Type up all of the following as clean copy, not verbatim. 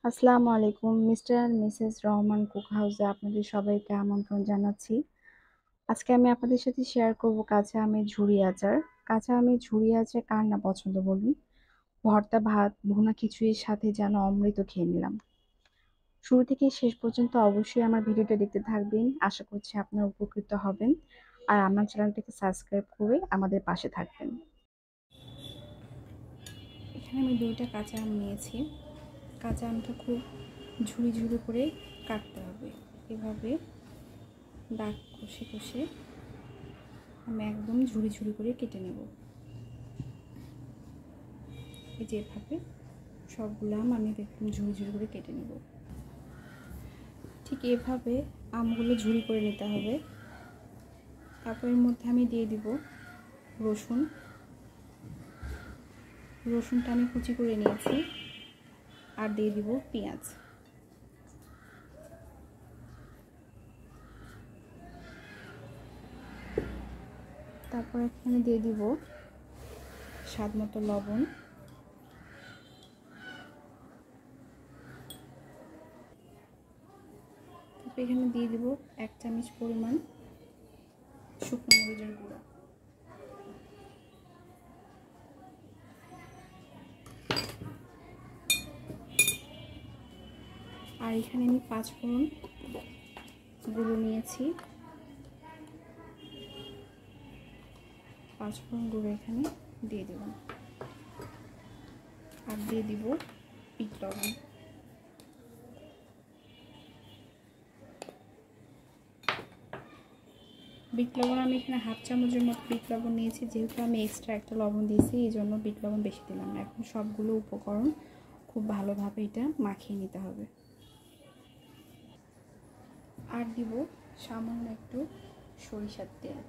আসসালামু আলাইকুম mister and Mrs Rahman cook হাউসে আপনাদের সবাইকে আমন্ত্রণ জানাচ্ছি। আজকে আমি আপনাদের সাথে শেয়ার করব কাঁচা আমের ঝুরি আচার। কাঁচা আমের ঝুরি আচার কার না পছন্দ বলুন? ভর্তা ভাত ভুনা খিচুড়ির সাথে যেন অমৃত খেয়ে নিলাম। শুরু থেকে শেষ পর্যন্ত অবশ্যই আমার ভিডিওটা দেখতে থাকবেন, আশা করছি আপনারা উপকৃত হবেন। আর আমার চ্যানেলটাকে সাবস্ক্রাইব করে আমাদের পাশে থাকবেন। এখানে আমি 2টা কাঁচা আম নিয়েছি। কাঁচা আমটা খুব ঝুরি ঝুরি করে কাটতে হবে। এভাবে দাগ কষে কষে আমি একদম ঝুরি ঝুরি করে কেটে নেব। এই যে এভাবে সবগুলো আম আমি একদম ঝুরি ঝুরি করে কেটে নেব। ঠিক এভাবে আমগুলো ঝুরি করে নিতে হবে। তারপর এর মধ্যে আমি দিয়ে দিব রসুন। রসুনটা আমি কুচি করে নিয়েছি। আর দিয়ে দিব পেঁয়াজ। তারপর এখানে দিয়ে দিব স্বাদ মতো লবণ। তারপর এখানে দিয়ে দিব 1 চামচ পরিমাণ শুকনো মরিচের গুঁড়ো। আর এখানে আমি 5 ফোড়ন গুঁড়ো নিয়েছি। 5 ফোড়ন গুঁড়ো এখানে দিয়ে দেব। আর দিয়ে দিব বিট লবণ। বিট লবণ আমি এখানে 1/2 চামচের মতো বিট লবণ নিয়েছি, যেহেতু আমি এক্সট্রা একটা লবণ দিয়েছি এই জন্য বিট লবণ বেশি দিলাম। এখন সবগুলো উপকরণ খুব ভালোভাবে এটা মাখিয়ে নিতে হবে। আর দিব সামান্য একটু সরিষার তেল।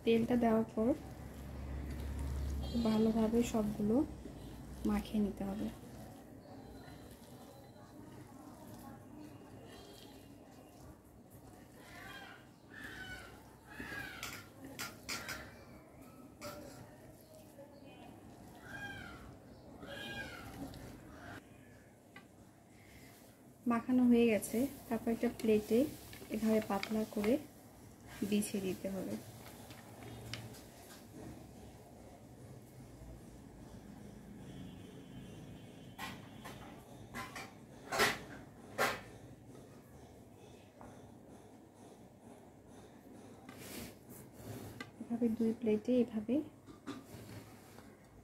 তেলটা দেওয়ার পর খুব ভালোভাবে সবগুলো মাখিয়ে নিতে হবে। মাখানো হয়ে গেছে। তারপর একটা প্লেটে এভাবে পাতলা করে বিছিয়ে দিতে হবে। এভাবে 2 প্লেটে এভাবে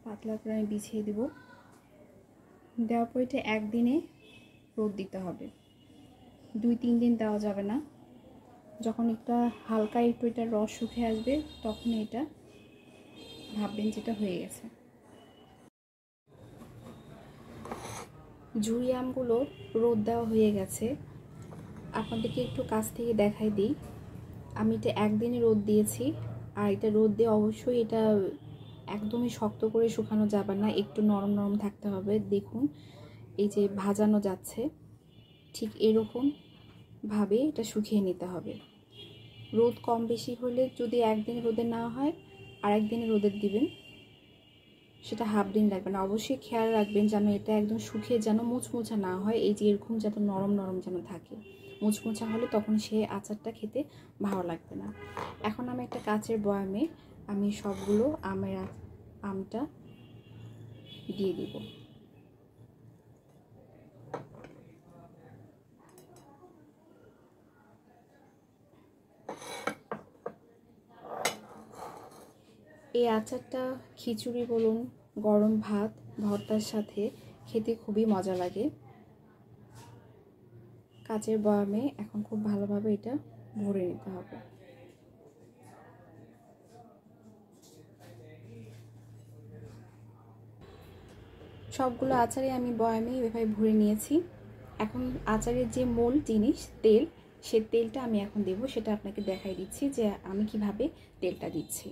পাতলা করে আমি বিছিয়ে দেব। দেওয়ার পর এটা একদিনে রোদ দিতে হবে। 2-3 দিন দেওয়া যাবে না। যখন একটা হালকা একটু এটা রস শুকে আসবে তখন এটা ভাববেন যেটা হয়ে গেছে। ঝুরি আমগুলো রোদ দেওয়া হয়ে গেছে। আপনাদেরকে একটু কাছ থেকে দেখাই দিই। আমি এটা একদিনে রোদ দিয়েছি। আর এটা রোদ দিয়ে অবশ্যই এটা একদমই শক্ত করে শুকানো যাবে না, একটু নরম নরম থাকতে হবে। দেখুন এই যে ভাজানো যাচ্ছে, ঠিক এরকম ভাবে এটা শুকিয়ে নিতে হবে। রোদ কম বেশি হলে যদি একদিন রোদে না হয় আর একদিনে রোদে দিবেন, সেটা হাফ দিন লাগবে না। অবশ্যই খেয়াল রাখবেন যেন এটা একদম শুকিয়ে যেন মুচমুচা না হয়, এই যে এরকম যেন নরম নরম যেন থাকে। মুচমুচা হলে তখন সে আচারটা খেতে ভালো লাগবে না। এখন আমি একটা কাচের বয়ামে আমি সবগুলো আমটা দিয়ে দিব। এই আচারটা খিচুড়ি বলুন, গরম ভাত ভর্তার সাথে খেতে খুবই মজা লাগে। কাচের বয়ামে এখন খুব ভালোভাবে এটা ভরে নিতে হবে। সবগুলো আচারে আমি বয়ামে এভাবে ভরে নিয়েছি। এখন আচারের যে মূল জিনিস তেল, সে তেলটা আমি এখন দেব, সেটা আপনাকে দেখাই দিচ্ছি যে আমি কিভাবে তেলটা দিচ্ছি।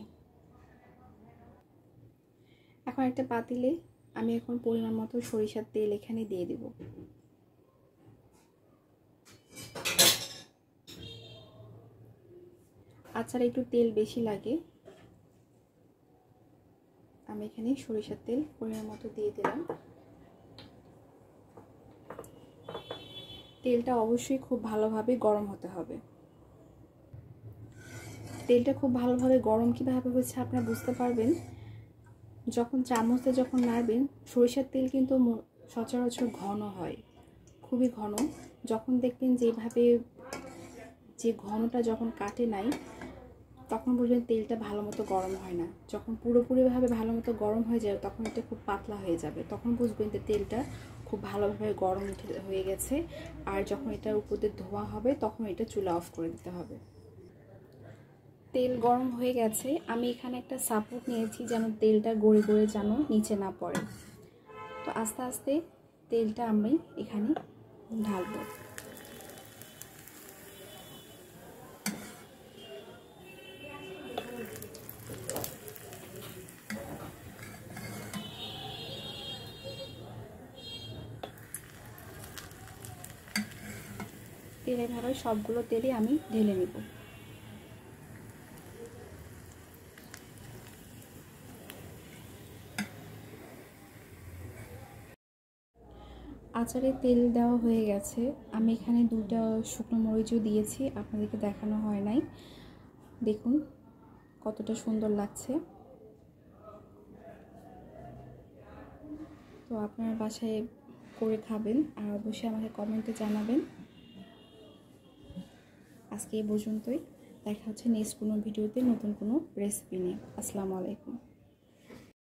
এখন একটা পাতিলে আমি এখন পরিমাণ মতো সরিষার তেল এখানে দিয়ে দেব। আচারে একটু তেল বেশি লাগে, আমি এখানে সরিষার তেল পরিমাণ মতো দিয়ে দিলাম। তেলটা অবশ্যই খুব ভালোভাবে গরম হতে হবে। তেলটা খুব ভালোভাবে গরম কীভাবে হচ্ছে আপনারা বুঝতে পারবেন, যখন চামচে যখন নাড়বেন, সরিষার তেল কিন্তু সচরাচর ঘন হয়, খুবই ঘন। যখন দেখবেন যেভাবে যে ঘনটা যখন কাটে নাই, তখন বুঝবেন তেলটা ভালো মতো গরম হয় না। যখন পুরোপুরিভাবে ভালো মতো গরম হয়ে যাবে, তখন এটা খুব পাতলা হয়ে যাবে, তখন বুঝবেন যে তেলটা খুব ভালোভাবে গরম হয়ে গেছে। আর যখন এটার উপর দিয়ে ধোয়া হবে, তখন এটা চুলা অফ করে দিতে হবে। তেল গরম হয়ে গেছে, আমি এখানে একটা সাপোর্ট নিয়েছি যেন তেলটা গড়ে গড়ে যেন নিচে না পড়ে। তো আস্তে আস্তে তেলটা আমি এখানে ঢালবো। তেল এভাবে সবগুলো তেলই আমি ঢেলে নেব। আচারে তেল দেওয়া হয়ে গেছে। আমি এখানে 2টা শুকনো মরিচও দিয়েছি, আপনাদেরকে দেখানো হয় নাই। দেখুন কতটা সুন্দর লাগছে। তো আপনারা বাসায় করে খাবেন আর অবশ্যই আমাকে কমেন্টে জানাবেন। আজকে এই পর্যন্তই, দেখা হচ্ছে নেক্সট কোনো ভিডিওতে নতুন কোনো রেসিপি নিয়ে। আসসালামু আলাইকুম।